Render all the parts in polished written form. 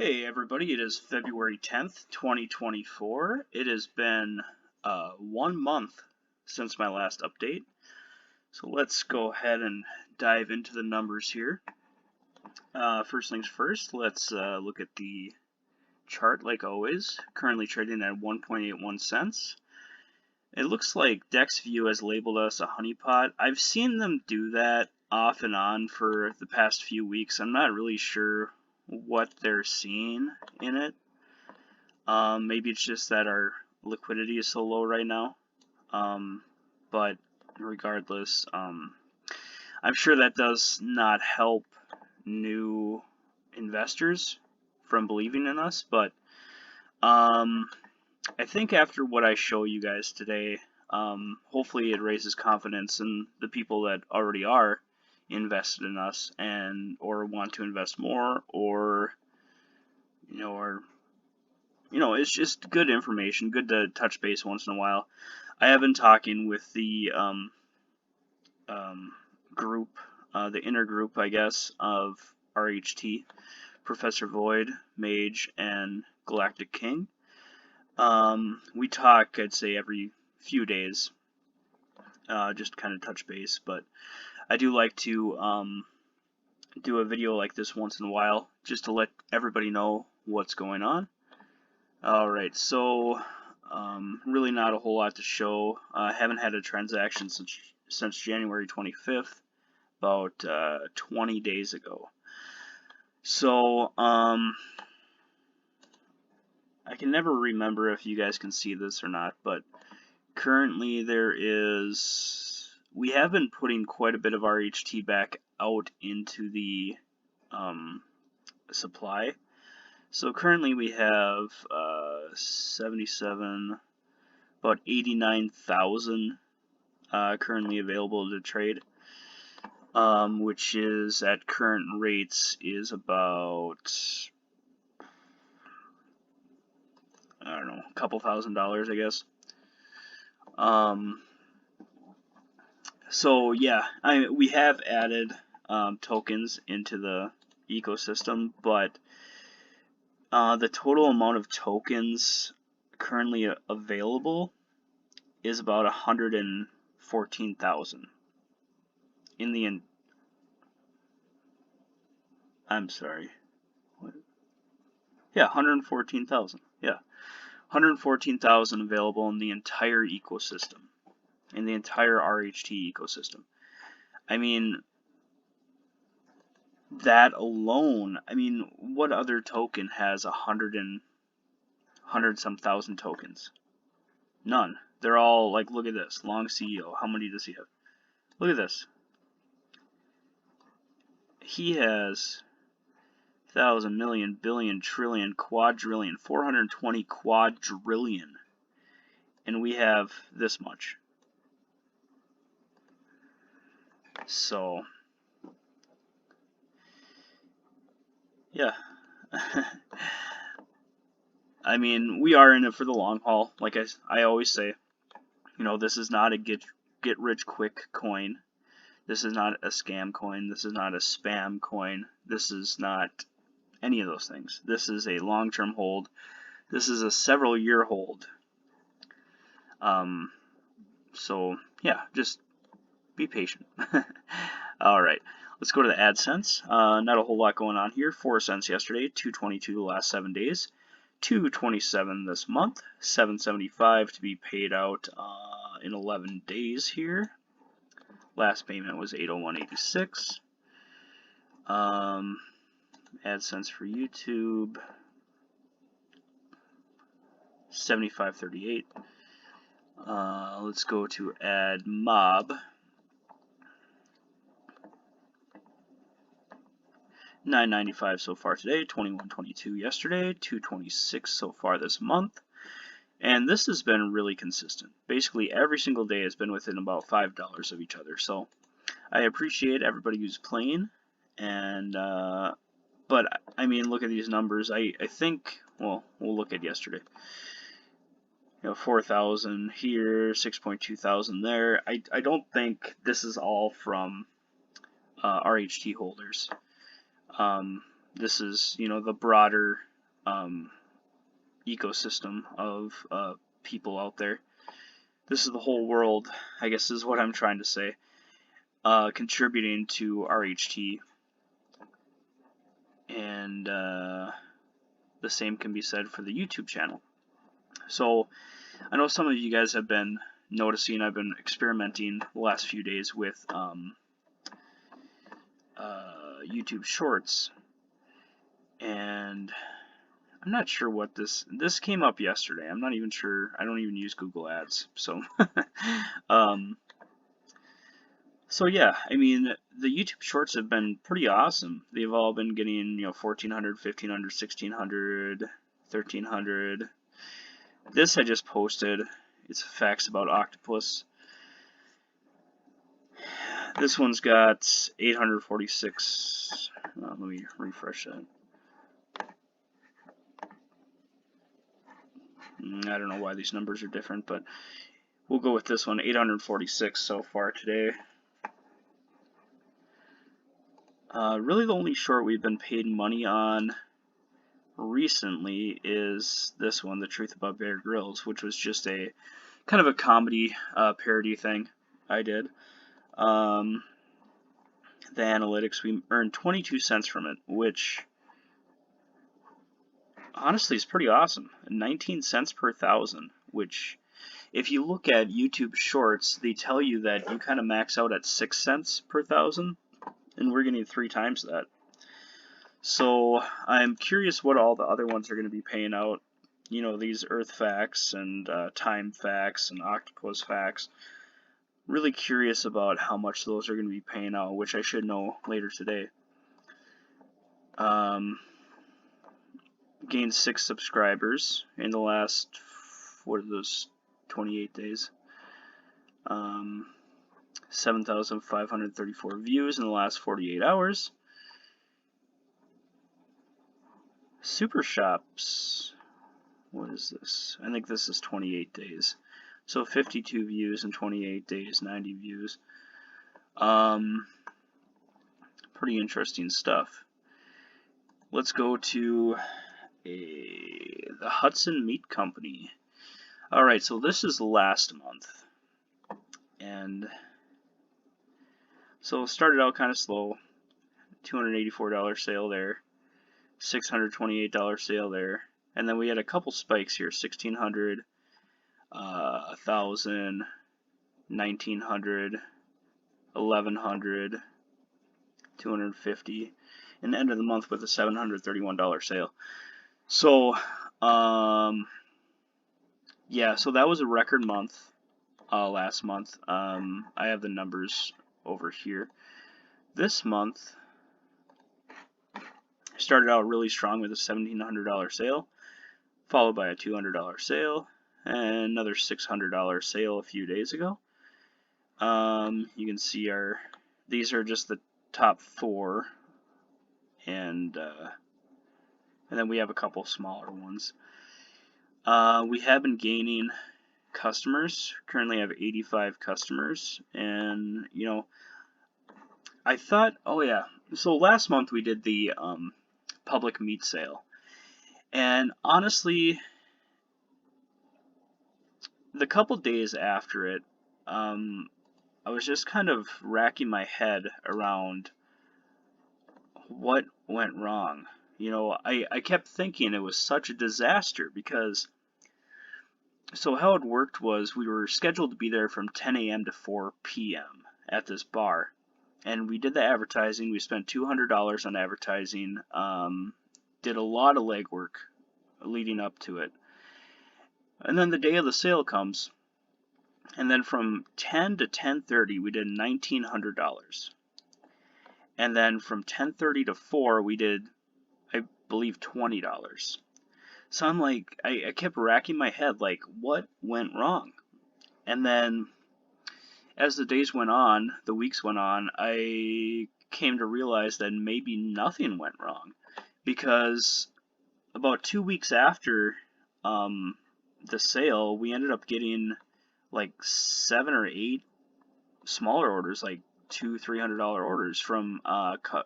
Hey everybody, it is February 10th, 2024. It has been 1 month since my last update. So let's go ahead and dive into the numbers here. First things first, let's look at the chart like always. Currently trading at 1.81 cents. It looks like DexView has labeled us a honeypot. I've seen them do that off and on for the past few weeks. I'm not really sure what they're seeing in it. Maybe it's just that our liquidity is so low right now. But regardless, I'm sure that does not help new investors from believing in us. But I think after what I show you guys today, hopefully it raises confidence in the people that already are invested in us and or want to invest more, or it's just good information, good to touch base once in a while. I have been talking with the group, the inner group, I guess, of RHT, Professor Void, Mage, and Galactic King. We talk, I'd say, every few days, just kind of touch base, but I do like to do a video like this once in a while, just to let everybody know what's going on. Alright, so really not a whole lot to show. I haven't had a transaction since January 25th, about 20 days ago. So I can never remember if you guys can see this or not, but currently we have been putting quite a bit of RHT back out into the supply. So currently we have 77, about 89,000 currently available to trade, which is at current rates is about, I don't know, a couple $1,000s, I guess. So yeah, we have added tokens into the ecosystem, but the total amount of tokens currently available is about 114,000 in the I'm sorry. What? Yeah, 114,000. Yeah. 114,000 available in the entire ecosystem, in the entire RHT ecosystem. I mean, that alone, what other token has 100 some thousand tokens? None. They're all like, look at this, Long CEO. How many does he have? Look at this. He has thousand, million, billion, trillion, quadrillion, 420 quadrillion. And we have this much. So, yeah. We are in it for the long haul. Like I always say, this is not a get rich quick coin. This is not a scam coin. This is not a spam coin. This is not any of those things. This is a long-term hold. This is a several-year hold. So yeah, just be patient. All right, let's go to the AdSense. Not a whole lot going on here. 4 cents yesterday, 2.22 the last 7 days, 2.27 this month, 7.75 to be paid out in 11 days here. Last payment was 801.86. AdSense for YouTube, 75.38. Let's go to AdMob. 9.95 so far today, 21.22 yesterday, 2.26 so far this month. And this has been really consistent. Basically every single day has been within about $5 of each other. So I appreciate everybody who's playing. And but look at these numbers. I think, well, we'll look at yesterday. 4,000 here, 6.2 thousand there. I don't think this is all from RHT holders. This is, you know, the broader ecosystem of people out there. This is the whole world, I guess is what I'm trying to say, contributing to RHT. And the same can be said for the YouTube channel. So I know some of you guys have been noticing I've been experimenting the last few days with YouTube Shorts, and I'm not sure what this came up yesterday. I'm not even sure. I don't even use Google Ads, so so yeah, I mean, the YouTube Shorts have been pretty awesome. They've all been getting, you know, 1400, 1500, 1600, 1300. This I just posted. It's facts about octopus. This one's got 846. Let me refresh that. I don't know why these numbers are different, but we'll go with this one. 846 so far today. Really the only short we've been paid money on recently is this one, The Truth About Bear Grylls, which was just a kind of a comedy parody thing I did. The analytics, we earned 22 cents from it, which honestly is pretty awesome. 19 cents per thousand, which if you look at YouTube Shorts, they tell you that you kind of max out at 6 cents per thousand, and we're getting 3 times that. So I'm curious what all the other ones are going to be paying out. You know, these Earth facts and time facts and octopus facts. Really curious about how much those are going to be paying out, which I should know later today. Gained 6 subscribers in the last, what are those, 28 days. 7,534 views in the last 48 hours. Super Shops, what is this? I think this is 28 days. So 52 views in 28 days, 90 views. Pretty interesting stuff. Let's go to the Hudson Meat Company. Alright, so this is last month. And so it started out kind of slow. $284 sale there. $628 sale there. And then we had a couple spikes here. $1,600, $1,000, $1,900, $1,100, $250, and the end of the month with a $731 sale. So, yeah, so that was a record month last month. I have the numbers over here. This month started out really strong with a $1,700 sale, followed by a $200 sale, and another $600 sale a few days ago. You can see these are just the top 4, and then we have a couple smaller ones. We have been gaining customers. Currently have 85 customers, and you know, I thought, oh yeah, so last month we did the public meat sale, and honestly, the couple days after it, I was just kind of racking my head around what went wrong. You know, I kept thinking it was such a disaster because, so how it worked was we were scheduled to be there from 10 a.m. to 4 p.m. at this bar. And we did the advertising. We spent $200 on advertising. Did a lot of legwork leading up to it. And then the day of the sale comes. And then from 10 to 10:30 we did $1,900. And then from 10:30 to 4 we did, I believe, $20. So I'm like, I kept racking my head, like, what went wrong? And then as the days went on, the weeks went on, I came to realize that maybe nothing went wrong, because about 2 weeks after the sale, we ended up getting like 7 or 8 smaller orders, like $200-300 orders from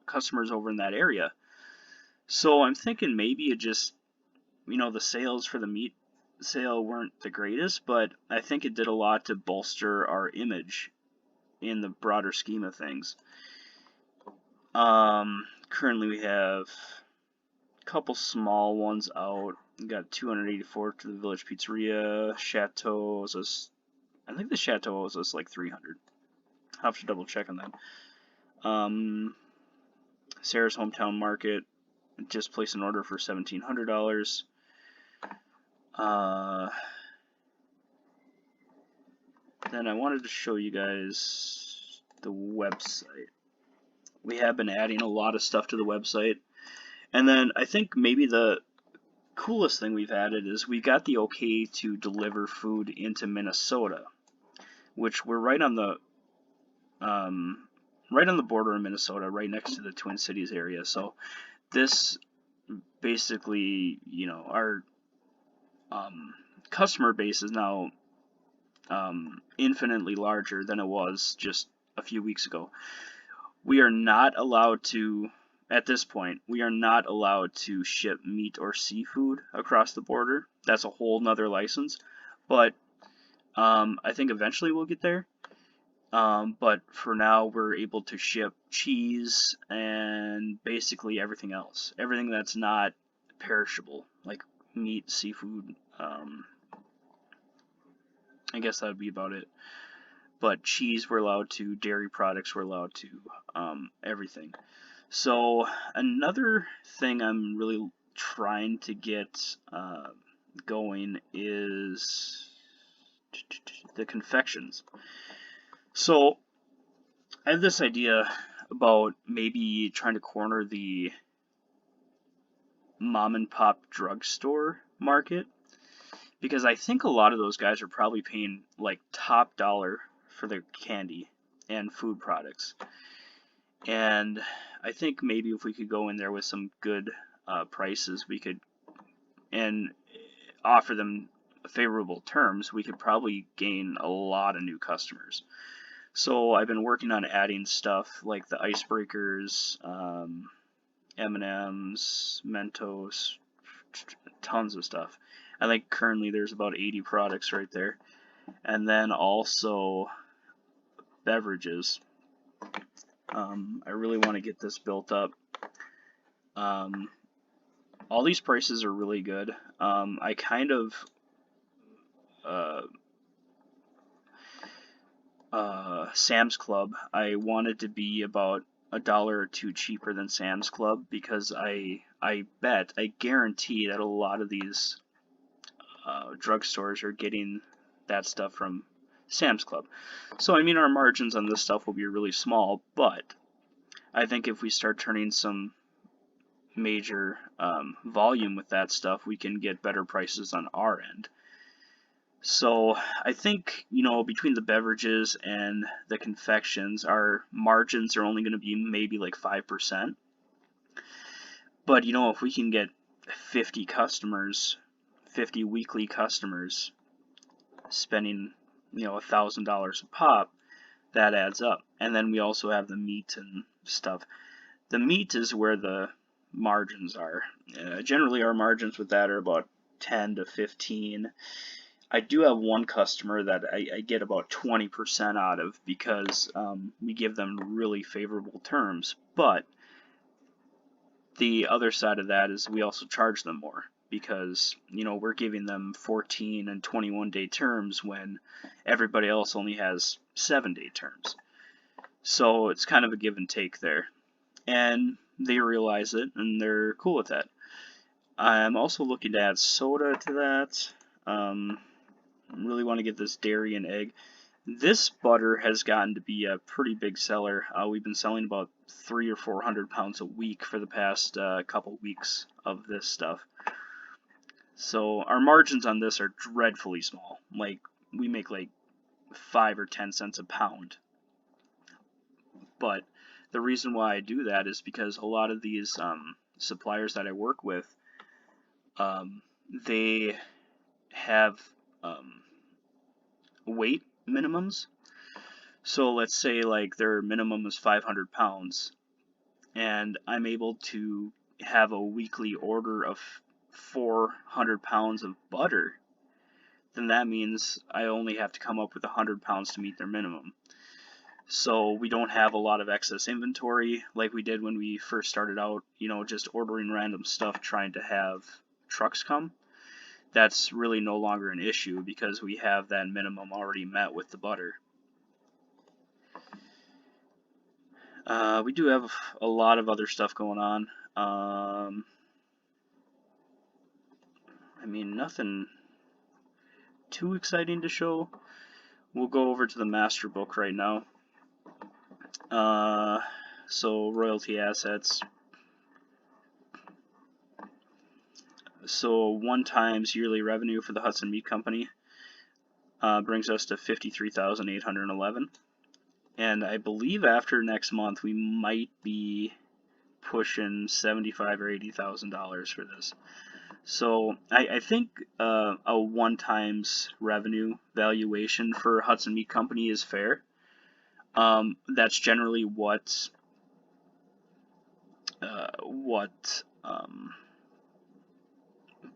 customers over in that area. So I'm thinking maybe it just, the sales for the meat sale weren't the greatest, but I think it did a lot to bolster our image in the broader scheme of things. Currently we have a couple small ones out. We got 284 to the Village Pizzeria. Chateau owes us, I think the Chateau owes us like 300. I'll have to double check on that. Sarah's Hometown Market just placed an order for $1,700. Then I wanted to show you guys the website. We have been adding a lot of stuff to the website. And then I think maybe the coolest thing we've added is we got the okay to deliver food into Minnesota, which we're right on the border of Minnesota, right next to the Twin Cities area. So this basically, our customer base is now infinitely larger than it was just a few weeks ago. We are not allowed to, at this point, we are not allowed to ship meat or seafood across the border. That's a whole nother license, but I think eventually we'll get there. But for now, we're able to ship cheese and basically everything else. Everything that's not perishable, like meat, seafood. I guess that would be about it. But cheese we're allowed to, dairy products we're allowed to, everything. So another thing I'm really trying to get going is the confections. So I have this idea about maybe trying to corner the mom and pop drugstore market, because I think a lot of those guys are probably paying like top dollar for their candy and food products. And I think maybe if we could go in there with some good prices, we could, and offer them favorable terms, we could probably gain a lot of new customers. So I've been working on adding stuff like the icebreakers, M&Ms, Mentos, tons of stuff. I think currently there's about 80 products right there. And then also beverages. I really want to get this built up. All these prices are really good. I kind of Sam's Club, I wanted to be about $1 or $2 cheaper than Sam's Club, because I guarantee that a lot of these drugstores are getting that stuff from Sam's Club. So I mean, our margins on this stuff will be really small, but I think if we start turning some major volume with that stuff, we can get better prices on our end. So I think, between the beverages and the confections, our margins are only going to be maybe like 5%. But if we can get 50 customers, 50 weekly customers spending, $1,000 a pop, that adds up. And then we also have the meat and stuff. The meat is where the margins are. Generally, our margins with that are about 10 to 15. I do have one customer that I get about 20% out of, because we give them really favorable terms. But the other side of that is we also charge them more, because we're giving them 14 and 21-day terms when everybody else only has 7-day terms. So it's kind of a give and take there, and they realize it and they're cool with that. I'm also looking to add soda to that. Really want to get this dairy and egg. This butter has gotten to be a pretty big seller. We've been selling about 300 or 400 pounds a week for the past couple weeks of this stuff. So our margins on this are dreadfully small. Like, we make like 5 or 10 cents a pound. But the reason why I do that is because a lot of these suppliers that I work with, they have weight minimums. So let's say like their minimum is 500 pounds, and I'm able to have a weekly order of 400 pounds of butter, then that means I only have to come up with 100 pounds to meet their minimum. So we don't have a lot of excess inventory like we did when we first started out, just ordering random stuff trying to have trucks come. That's really no longer an issue because we have that minimum already met with the butter. We do have a lot of other stuff going on. I mean, nothing too exciting to show. We'll go over to the master book right now. So royalty assets. So 1 times yearly revenue for the Hudson Meat Company brings us to $53,811. And I believe after next month we might be pushing $75,000 or $80,000 for this. So I think a 1 times revenue valuation for Hudson Meat Company is fair. That's generally what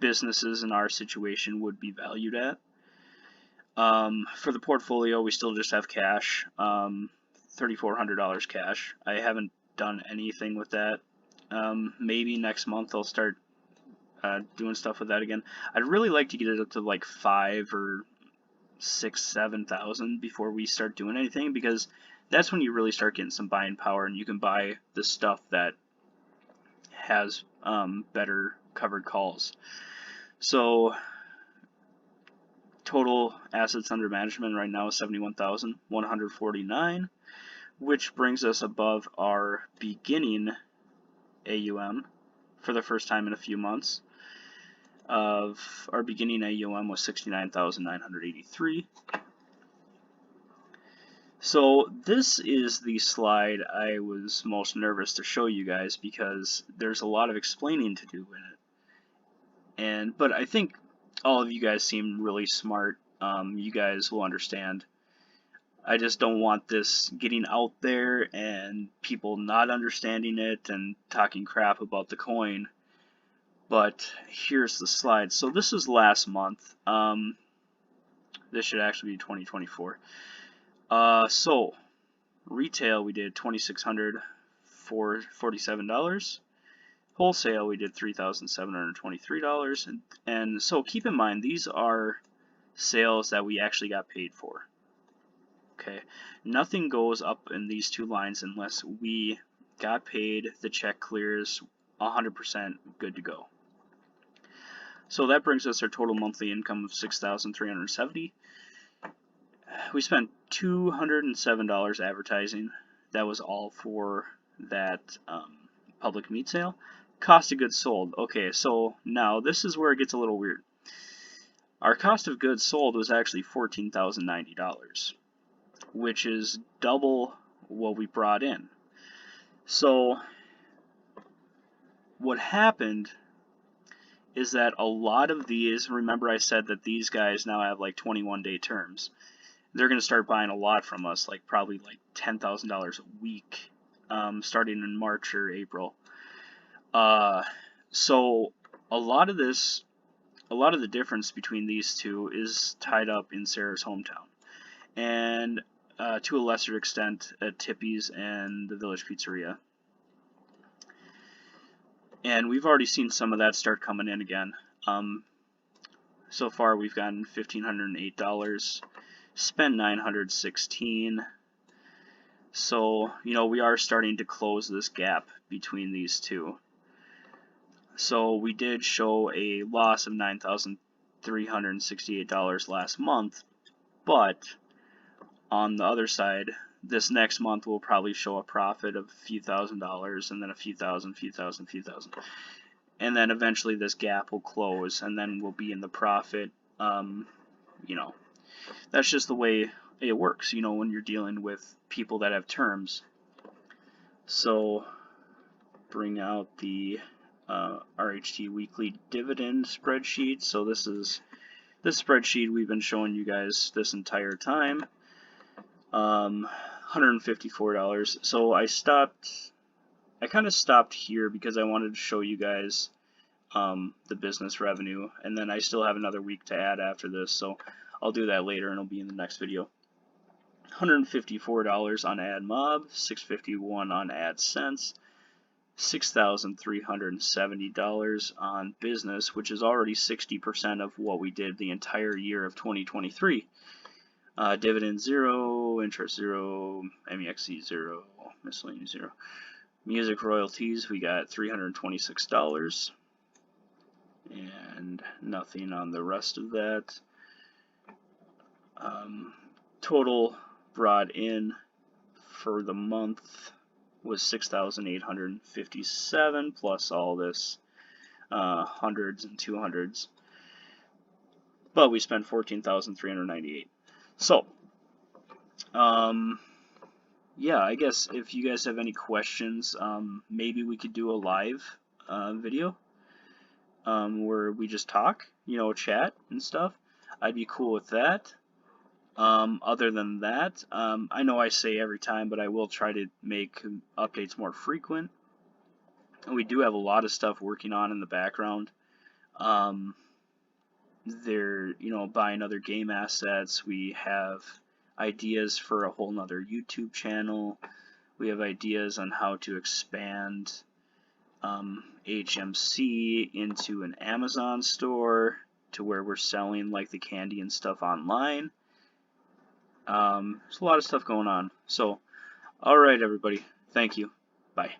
businesses in our situation would be valued at. For the portfolio, we still just have cash, $3,400 cash. I haven't done anything with that. Maybe next month I'll start doing stuff with that again. I'd really like to get it up to like 5 or 6, 7,000 before we start doing anything, because that's when you really start getting some buying power and you can buy the stuff that has better covered calls. So total assets under management right now is 71,149, which brings us above our beginning AUM for the first time in a few months. Our beginning AUM was 69,983. So this is the slide I was most nervous to show you guys because there's a lot of explaining to do in it. But I think all of you guys seem really smart. You guys will understand. I just don't want this getting out there and people not understanding it and talking crap about the coin. But here's the slide. So this is last month. This should actually be 2024. So retail we did $2,647. Wholesale we did $3,723. And so keep in mind these are sales that we actually got paid for. Okay, nothing goes up in these two lines unless we got paid, the check clears, 100% good to go. So that brings us our total monthly income of $6,370. We spent $207 advertising. That was all for that public meat sale. Cost of goods sold. Okay, so now this is where it gets a little weird. Our cost of goods sold was actually $14,090, which is double what we brought in. So what happened is that a lot of these, remember I said that these guys now have like 21-day terms. They're going to start buying a lot from us, like probably like $10,000 a week, starting in March or April. So a lot of the difference between these two is tied up in Sarah's hometown, and to a lesser extent at Tippy's and the Village Pizzeria. And we've already seen some of that start coming in again. So far we've gotten $1,508, spent $916. So, we are starting to close this gap between these two. So we did show a loss of $9,368 last month, but on the other side, this next month will probably show a profit of a few $1,000s, and then a few thousand. And then eventually this gap will close, and then we'll be in the profit. That's just the way it works, when you're dealing with people that have terms. So bring out the RHT weekly dividend spreadsheet. So this is this spreadsheet we've been showing you guys this entire time. $154. So I I kind of stopped here because I wanted to show you guys the business revenue, and then I still have another week to add after this, so I'll do that later and it'll be in the next video. $154 on AdMob, $651 on AdSense, $6,370 on business, which is already 60% of what we did the entire year of 2023. Dividend 0, interest 0, MEXC 0, miscellaneous 0. Music royalties, we got $326. And nothing on the rest of that. Total brought in for the month was 6,857 plus all this hundreds and 200s, but we spent 14,398. So yeah, I guess if you guys have any questions, maybe we could do a live video where we just talk, you know, chat and stuff. I'd be cool with that. Other than that, I know I say every time, but I will try to make updates more frequent. We do have a lot of stuff working on in the background. They're, you know, buying other game assets. We have ideas for a whole nother YouTube channel. We have ideas on how to expand HMC into an Amazon store to where we're selling like the candy and stuff online. There's a lot of stuff going on. So, alright everybody, thank you. Bye.